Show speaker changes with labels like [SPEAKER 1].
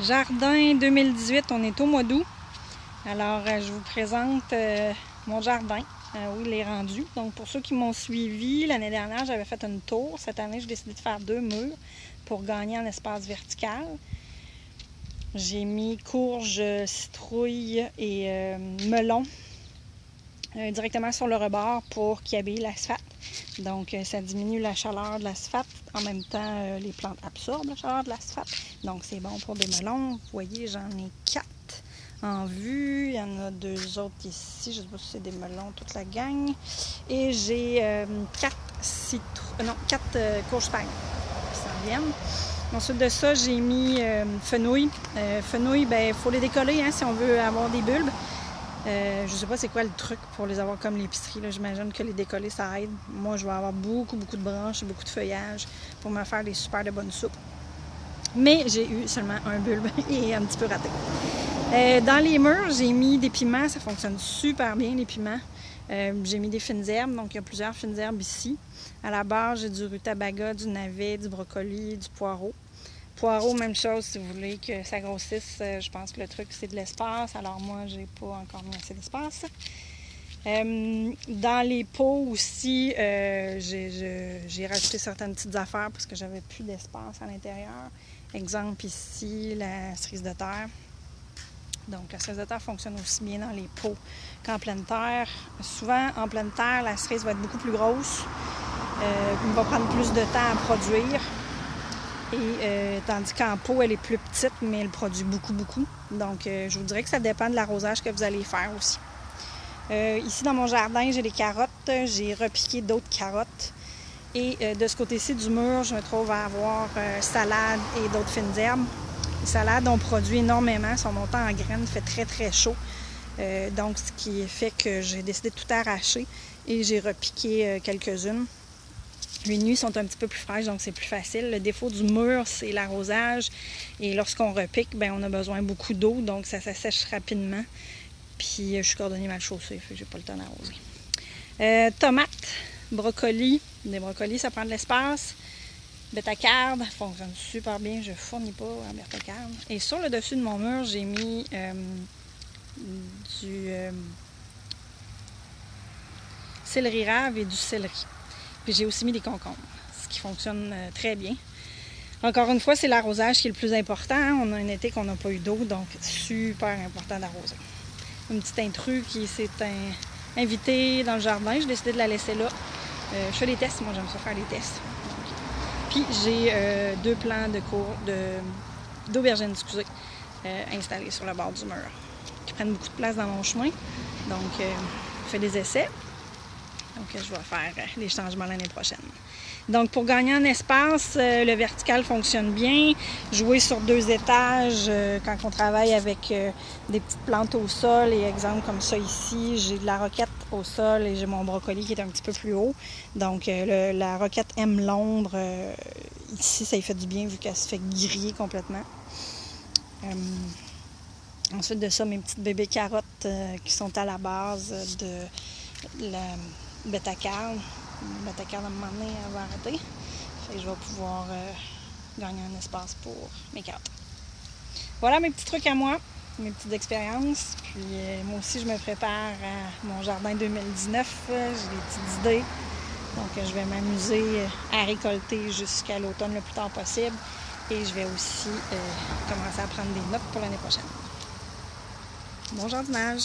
[SPEAKER 1] Jardin 2018, on est au mois d'août. Alors, je vous présente mon jardin, où il est rendu. Donc, pour ceux qui m'ont suivi, l'année dernière, j'avais fait une tour. Cette année, j'ai décidé de faire 2 murs pour gagner en espace vertical. J'ai mis courge, citrouille et melon directement sur le rebord pour qu'il habille l'asphalte. Donc, ça diminue la chaleur de l'asphalte. En même temps, les plantes absorbent la chaleur de l'asphalte. Donc, c'est bon pour des melons. Vous voyez, j'en ai 4 en vue. Il y en a 2 autres ici. Je ne sais pas si c'est des melons, toute la gang. Et j'ai 4 courges spagnes qui s'en viennent. Ensuite de ça, j'ai mis fenouil. Fenouil, il faut les décoller si on veut avoir des bulbes. Je ne sais pas c'est quoi le truc pour les avoir comme l'épicerie. J'imagine que les décoller, ça aide. Moi, je vais avoir beaucoup de branches et beaucoup de feuillage pour me faire des super de bonnes soupes. Mais j'ai eu seulement un bulbe et un petit peu raté. Dans les murs, j'ai mis des piments. Ça fonctionne super bien, les piments. J'ai mis des fines herbes, donc il y a plusieurs fines herbes ici. À la base, j'ai du rutabaga, du navet, du brocoli, du poireau. Poireau, même chose, si vous voulez que ça grossisse, je pense que le truc, c'est de l'espace. Alors moi, j'ai pas encore mis assez d'espace. Dans les pots aussi, j'ai rajouté certaines petites affaires parce que j'avais plus d'espace à l'intérieur. Exemple ici, la cerise de terre. Donc, la cerise de terre fonctionne aussi bien dans les pots qu'en pleine terre. Souvent, en pleine terre, la cerise va être beaucoup plus grosse. Il va prendre plus de temps à produire. Et tandis qu'en pot, elle est plus petite, mais elle produit beaucoup. Donc, je vous dirais que ça dépend de l'arrosage que vous allez faire aussi. Ici, dans mon jardin, j'ai des carottes. J'ai repiqué d'autres carottes. Et de ce côté-ci du mur, je me trouve à avoir salade et d'autres fines herbes. Les salades, on produit énormément. Sont montant en graines, il fait très chaud. Donc, ce qui fait que j'ai décidé de tout arracher et j'ai repiqué quelques-unes. Les nuits sont un petit peu plus fraîches, donc c'est plus facile. Le défaut du mur, c'est l'arrosage. Et lorsqu'on repique, on a besoin beaucoup d'eau, donc ça s'assèche rapidement. Puis je suis cordonnier mal chaussé, fait que j'ai pas le temps d'arroser. Tomates, brocolis. Des brocolis, ça prend de l'espace. Bétacarde, fonctionne super bien. Je fournis pas en bétacarde. Et sur le dessus de mon mur, j'ai mis du céleri rave et du céleri. Puis j'ai aussi mis des concombres, ce qui fonctionne très bien. Encore une fois, c'est l'arrosage qui est le plus important. On a un été qu'on n'a pas eu d'eau, donc super important d'arroser. Une petite intrue qui s'est invitée dans le jardin. J'ai décidé de la laisser là. Je fais des tests, moi j'aime ça faire des tests. Puis j'ai 2 plants d'aubergines, installés sur le bord du mur, qui prennent beaucoup de place dans mon chemin. Donc, je fais des essais. Donc, je vais faire les changements l'année prochaine. Donc, pour gagner en espace, le vertical fonctionne bien. Jouer sur 2 étages, quand on travaille avec des petites plantes au sol, et exemple comme ça ici, j'ai de la roquette au sol et j'ai mon brocoli qui est un petit peu plus haut. Donc, la roquette aime l'ombre. Ici, ça lui fait du bien vu qu'elle se fait griller complètement. Ensuite de ça, mes petites bébés carottes qui sont à la base de la bétacarde. La bétacarde, à un moment donné, elle va arrêter. Fait que je vais pouvoir gagner un espace pour mes carottes. Voilà mes petits trucs à moi, mes petites expériences. Puis moi aussi, je me prépare à mon jardin 2019. J'ai des petites idées. Donc, je vais m'amuser à récolter jusqu'à l'automne le plus tard possible. Et je vais aussi commencer à prendre des notes pour l'année prochaine. Bon jardinage!